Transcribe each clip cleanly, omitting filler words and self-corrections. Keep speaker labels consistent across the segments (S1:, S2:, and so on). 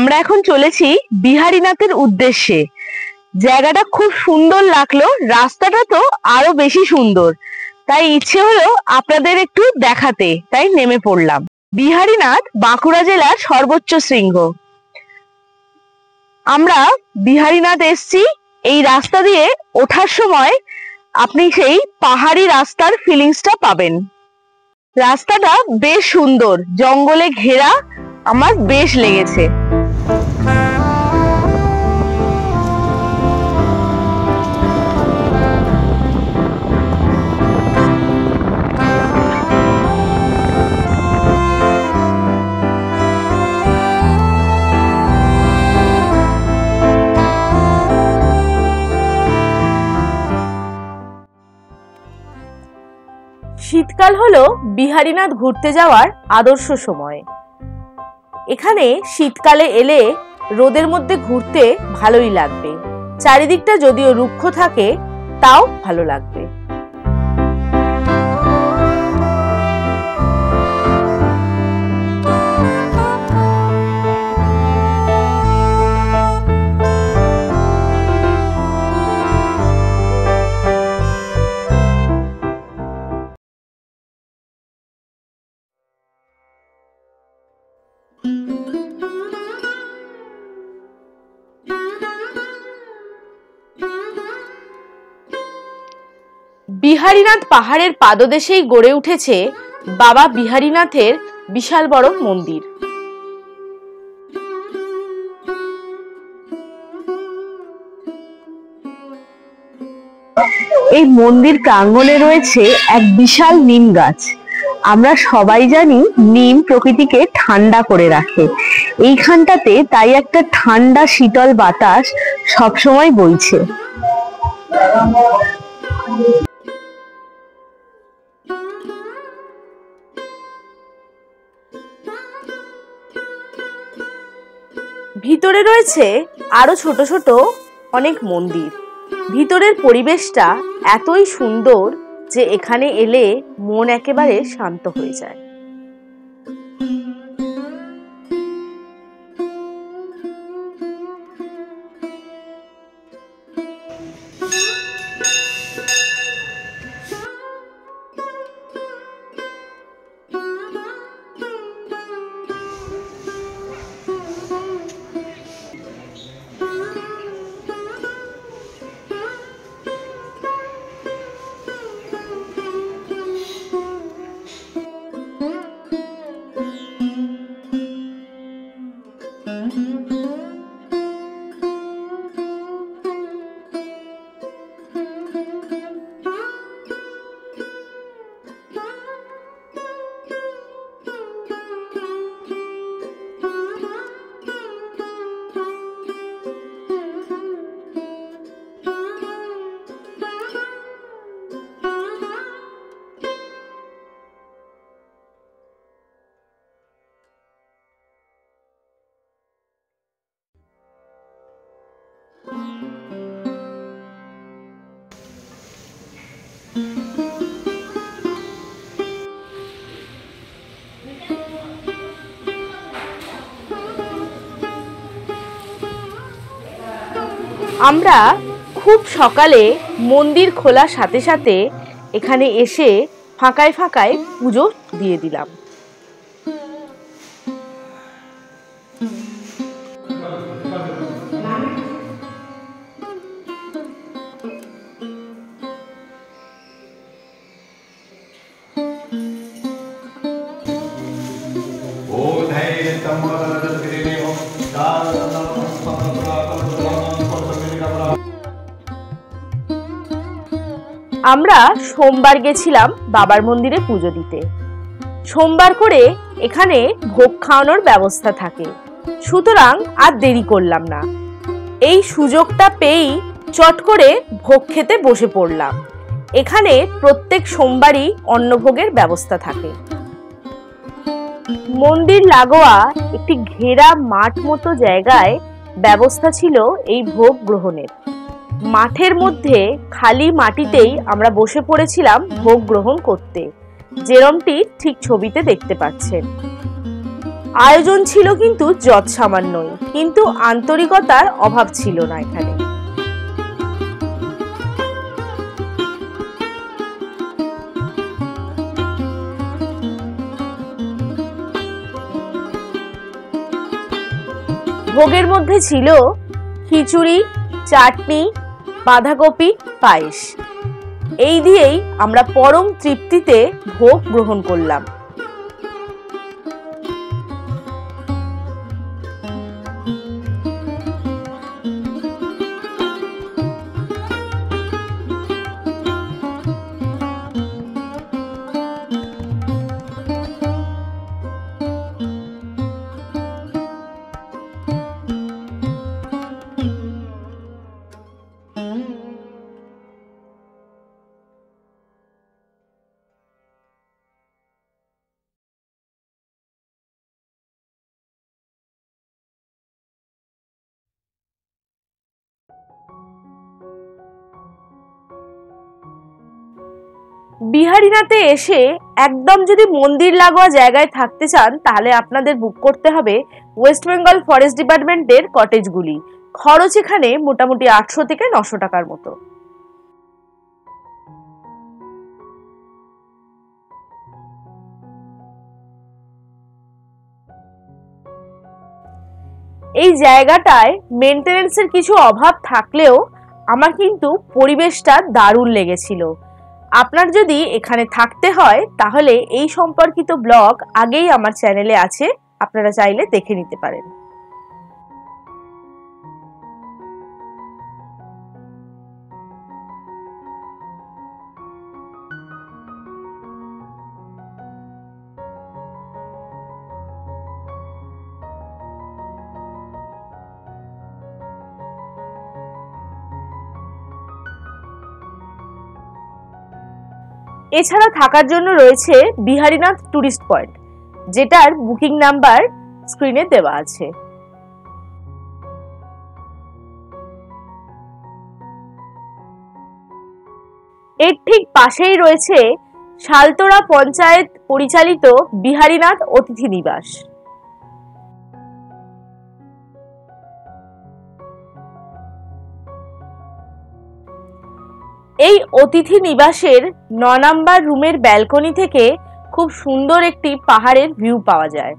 S1: আমরা এখন চলেছি বিহারীনাথের উদ্দেশ্যে। জায়গাটা খুব সুন্দর লাগলো, রাস্তাটা তো আরো বেশি সুন্দর, তাই ইচ্ছে হলো আপনাদের একটু দেখাতে, তাই নেমে পড়লাম। বিহারীনাথ বাঁকুড়া জেলার সর্বোচ্চ শৃঙ্গ। আমরা বিহারীনাথ এসছি। এই রাস্তা দিয়ে ওঠার সময় আপনি সেই পাহাড়ি রাস্তার ফিলিংসটা পাবেন। রাস্তাটা বেশ সুন্দর, জঙ্গলে ঘেরা, আমার বেশ লেগেছে। শীতকাল হলো বিহারীনাথ ঘুরতে যাওয়ার আদর্শ সময়। এখানে শীতকালে এলে রোদের মধ্যে ঘুরতে ভালোই লাগবে। চারিদিকটা যদিও রুক্ষ থাকে, তাও ভালো লাগবে। বিহারীনাথ পাহাড়ের পাদদেশেই গড়ে উঠেছে বাবা বিহারীনাথের বিশাল বড় মন্দির। এই মন্দির প্রাঙ্গণে রয়েছে এক বিশাল নিম গাছ। আমরা সবাই জানি নিম প্রকৃতিকে ঠান্ডা করে রাখে। এইখানটাতে তাই একটা ঠান্ডা শীতল বাতাস সবসময় বইছে। ভিতরে রয়েছে আরো ছোট ছোট অনেক মন্দির। ভিতরের পরিবেশটা এতই সুন্দর যে এখানে এলে মন একেবারে শান্ত হয়ে যায়। আমরা খুব সকালে মন্দির খোলার সাথে সাথে এখানে এসে ফাঁকায় ফাঁকায় পুজো দিয়ে দিলাম। আমরা সোমবার গেছিলাম বাবার মন্দিরে পুজো দিতে। সোমবার করে এখানে ভোগ খাওয়ানোর ব্যবস্থা থাকে, সুতরাং আর দেরি করলাম না। এই সুযোগটা পেয়েই চট করে ভোগ খেতে বসে পড়লাম। এখানে প্রত্যেক সোমবারই অন্নভোগের ব্যবস্থা থাকে। মন্দির লাগোয়া একটি ঘেরা মাঠ মতো জায়গায় ব্যবস্থা ছিল এই ভোগ গ্রহণের। মাঠের মধ্যে খালি মাটিতেই আমরা বসে পড়েছিলাম ভোগ গ্রহণ করতে, যেরমটি ঠিক ছবিতে দেখতে পাচ্ছেন। আয়োজন ছিল কিন্তু যৎসামান্যই, কিন্তু আন্তরিকতার অভাব ছিল না এখানে। ভোগের মধ্যে ছিল খিচুড়ি, চাটনি, বাঁধাকপি, পায়েস। এই দিয়েই আমরা পরম তৃপ্তিতে ভোগ গ্রহণ করলাম। বিহারীনাথে এসে একদম যদি মন্দির লাগোয়া জায়গায় থাকতে চান, তাহলে আপনাদের বুক করতে হবে ওয়েস্ট বেঙ্গল ফরেস্ট ডিপার্টমেন্টের কটেজগুলি। খরচ এখানে মোটামুটি 800 থেকে 900 টাকার মতো। এই জায়গাটায় মেইনটেনেন্সের কিছু অভাব থাকলেও আমার কিন্তু পরিবেশটা দারুণ লেগেছিল। আপনার যদি এখানে থাকতে হয় তাহলে এই সম্পর্কিত ব্লগ আগেই আমার চ্যানেলে আছে, আপনারা চাইলে দেখে নিতে পারেন। এছাড়া থাকার জন্য রয়েছে বিহারীনাথ টুরিস্ট পয়েন্ট, যেটার বুকিং নাম্বার স্ক্রিনে দেওয়া আছে। এর ঠিক পাশেই রয়েছে শালতোড়া পঞ্চায়েত পরিচালিত বিহারীনাথ অতিথি নিবাস। এই অতিথি নিবাসের 9 নাম্বার রুমের ব্যালকনি থেকে খুব সুন্দর একটি পাহাড়ের ভিউ পাওয়া যায়।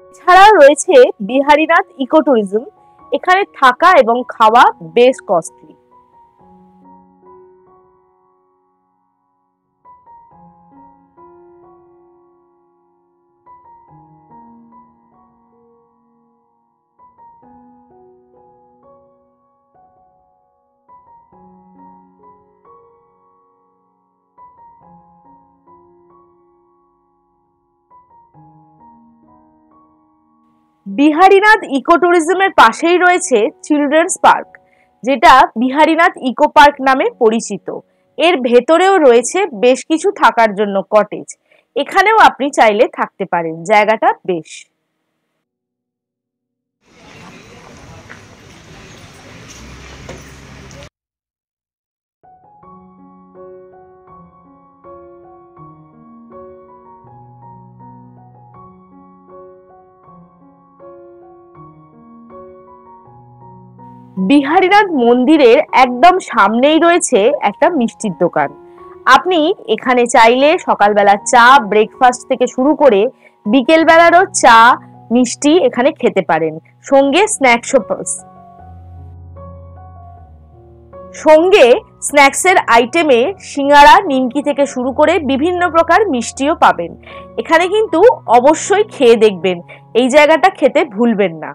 S1: এছাড়াও রয়েছে বিহারীনাথ ইকো ট্যুরিজম। এখানে থাকা এবং খাওয়া বেশ কস্টলি। বিহারীনাথ ইকো ট্যুরিজমের পাশেই রয়েছে চিলড্রেন্স পার্ক, যেটা বিহারীনাথ ইকো পার্ক নামে পরিচিত। এর ভেতরেও রয়েছে বেশ কিছু থাকার জন্য কটেজ। এখানেও আপনি চাইলে থাকতে পারেন, জায়গাটা বেশ। বিহারীনাথ মন্দিরের একদম সামনেই রয়েছে একটা মিষ্টির দোকান। আপনি এখানে চাইলে সকালবেলা চা, ব্রেকফাস্ট থেকে শুরু করে বিকেল বেলারও চা, মিষ্টি এখানে খেতে পারেন, সঙ্গে স্ন্যাক্সের আইটেমে সিঙ্গারা, নিমকি থেকে শুরু করে বিভিন্ন প্রকার মিষ্টিও পাবেন। এখানে কিন্তু অবশ্যই খেয়ে দেখবেন, এই জায়গাটা খেতে ভুলবেন না।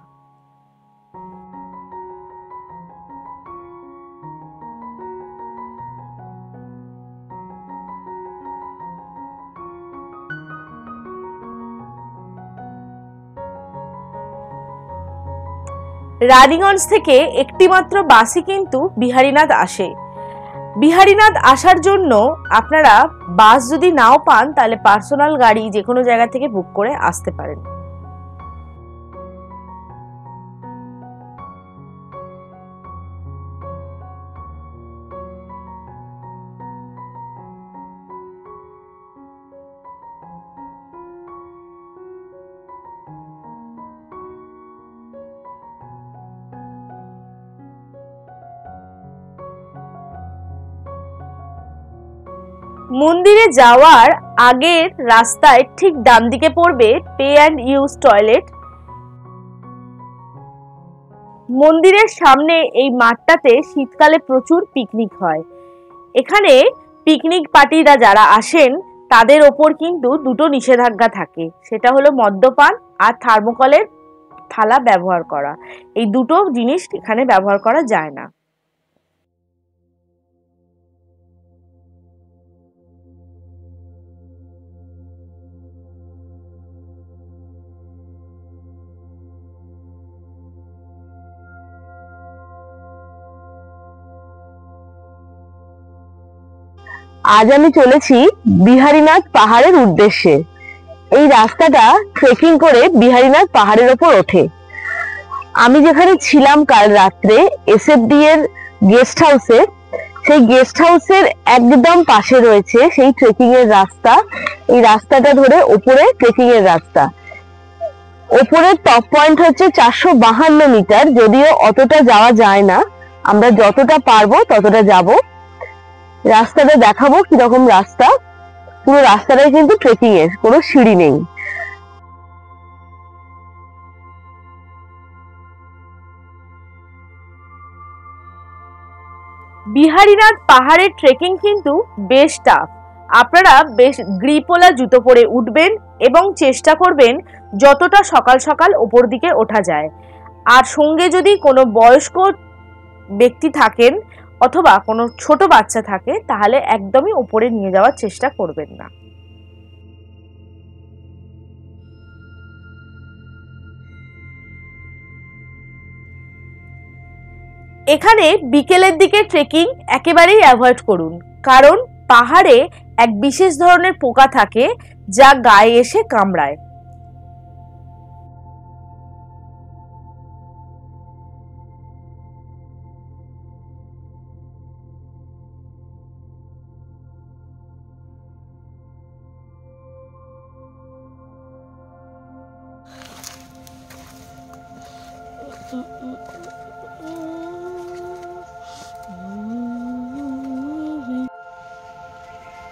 S1: রানীগঞ্জ থেকে একটি মাত্র বাসই কিন্তু বিহারীনাথ আসে। বিহারীনাথ আসার জন্য আপনারা বাস যদি নাও পান তাহলে পার্সোনাল গাড়ি যে কোনো জায়গা থেকে বুক করে আসতে পারেন। মন্দিরে যাওয়ার আগের রাস্তায় ঠিক ডান দিকে পড়বে পে অ্যান্ড ইউজ টয়লেট। মন্দিরের সামনে এই মাঠটাতে শীতকালে প্রচুর পিকনিক হয়। এখানে পিকনিক পার্টিরা যারা আসেন তাদের ওপর কিন্তু দুটো নিষেধাজ্ঞা থাকে, সেটা হলো মদ্যপান আর থার্মোকলের থালা ব্যবহার করা। এই দুটো জিনিস এখানে ব্যবহার করা যায় না।
S2: আজ আমি চলেছি বিহারীনাথ পাহাড়ের উদ্দেশ্যে। এই রাস্তাটা ট্রেকিং করে বিহারীনাথ পাহাড়ের ওপর ওঠে। আমি যেখানে ছিলাম কাল রাত্রে এসএফডি এর গেস্ট হাউসে, সেই গেস্ট হাউসের একদম পাশে রয়েছে সেই ট্রেকিং এর রাস্তা। এই রাস্তাটা ধরে ওপরে ট্রেকিং এর রাস্তা। ওপরের টপ পয়েন্ট হচ্ছে 452 মিটার, যদিও অতটা যাওয়া যায় না, আমরা যতটা পারবো ততটা যাব। রাস্তাটা দেখাবো কিরকম রাস্তা। পুরো রাস্তাটাই কিন্তু ট্রেকিং এর, কোনো সিঁড়ি নেই।
S1: বিহারীনাথ পাহাড়ের ট্রেকিং কিন্তু বেশ টাফ। আপনারা বেশ গ্রিপওয়ালা জুতো পরে উঠবেন এবং চেষ্টা করবেন যতটা সকাল সকাল ওপর দিকে ওঠা যায়। আর সঙ্গে যদি কোনো বয়স্ক ব্যক্তি থাকেন অথবা কোনো ছোট বাচ্চা থাকে তাহলে একদমই ওপরে নিয়ে যাওয়ার চেষ্টা করবেন না। এখানে বিকেলের দিকে ট্রেকিং একেবারেই অ্যাভয়েড করুন, কারণ পাহাড়ে এক বিশেষ ধরনের পোকা থাকে যা গায়ে এসে কামড়ায়।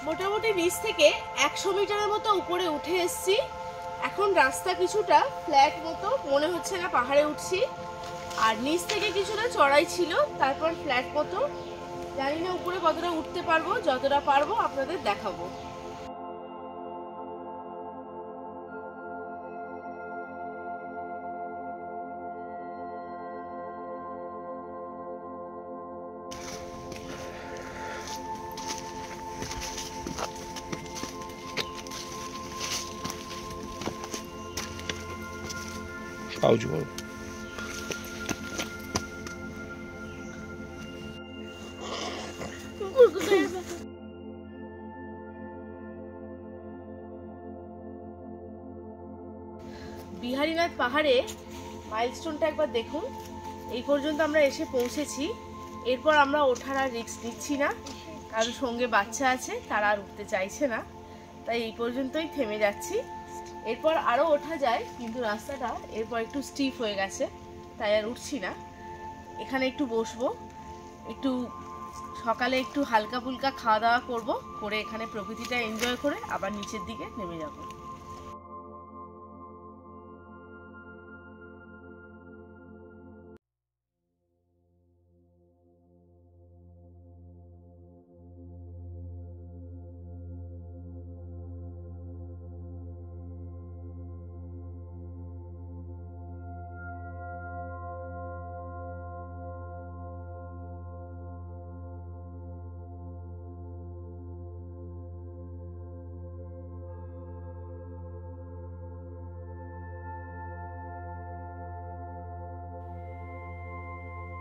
S1: মোটামুটি নিচ থেকে 100 মিটারের মতো উপরে উঠে এসেছি। এখন রাস্তা কিছুটা ফ্ল্যাট মতো মনে হচ্ছে না, পাহাড়ে উঠছি। আর নিচ থেকে কিছুটা চড়াই ছিল, তারপর ফ্ল্যাট মতো। জানি না উপরে কতটা উঠতে পারবো, যতটা পারবো আপনাদের দেখাবো।
S3: Áudio.
S1: বিহারীনাথ পাহাড়ে মাইলস্টোনটা একবার দেখুন। এই পর্যন্ত আমরা এসে পৌঁছেছি। এরপর আমরা ওঠার আর রিস্ক নিচ্ছি না, কারণ সঙ্গে বাচ্চা আছে, তারা আর উঠতে চাইছে না, তাই এই পর্যন্তই থেমে যাচ্ছি। এরপর আরও ওঠা যায়, কিন্তু রাস্তাটা এরপর একটু স্টিফ হয়ে গেছে, তাই আর উঠছি না। এখানে একটু বসবো, একটু সকালে একটু হালকা ফুলকা খাওয়া দাওয়া করবো, করে এখানে প্রকৃতিটা এনজয় করে আবার নিচের দিকে নেমে যাব।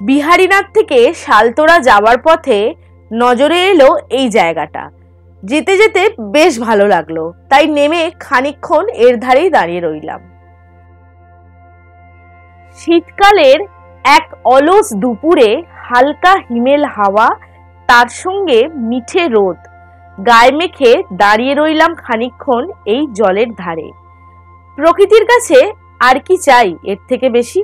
S1: বিহারীনাথ থেকে শালতোরা যাওয়ার পথে নজরে এলো এই জায়গাটা। যেতে যেতে বেশ ভালো লাগলো, তাই নেমে খানিকক্ষণ এর ধারেই দাঁড়িয়ে রইলাম। শীতকালের এক অলস দুপুরে হালকা হিমেল হাওয়া, তার সঙ্গে মিঠে রোদ, গায়ে মেখে দাঁড়িয়ে রইলাম খানিকক্ষণ এই জলের ধারে। প্রকৃতির কাছে আর কি চাই এর থেকে বেশি?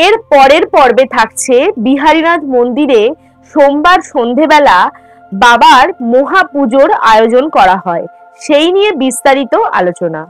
S1: এর পরের পর্বে থাকছে বিহারীনাথ মন্দিরে সোমবার সন্ধেবেলা বাবার মহাপুজোর আয়োজন করা হয়, সেই নিয়ে বিস্তারিত আলোচনা।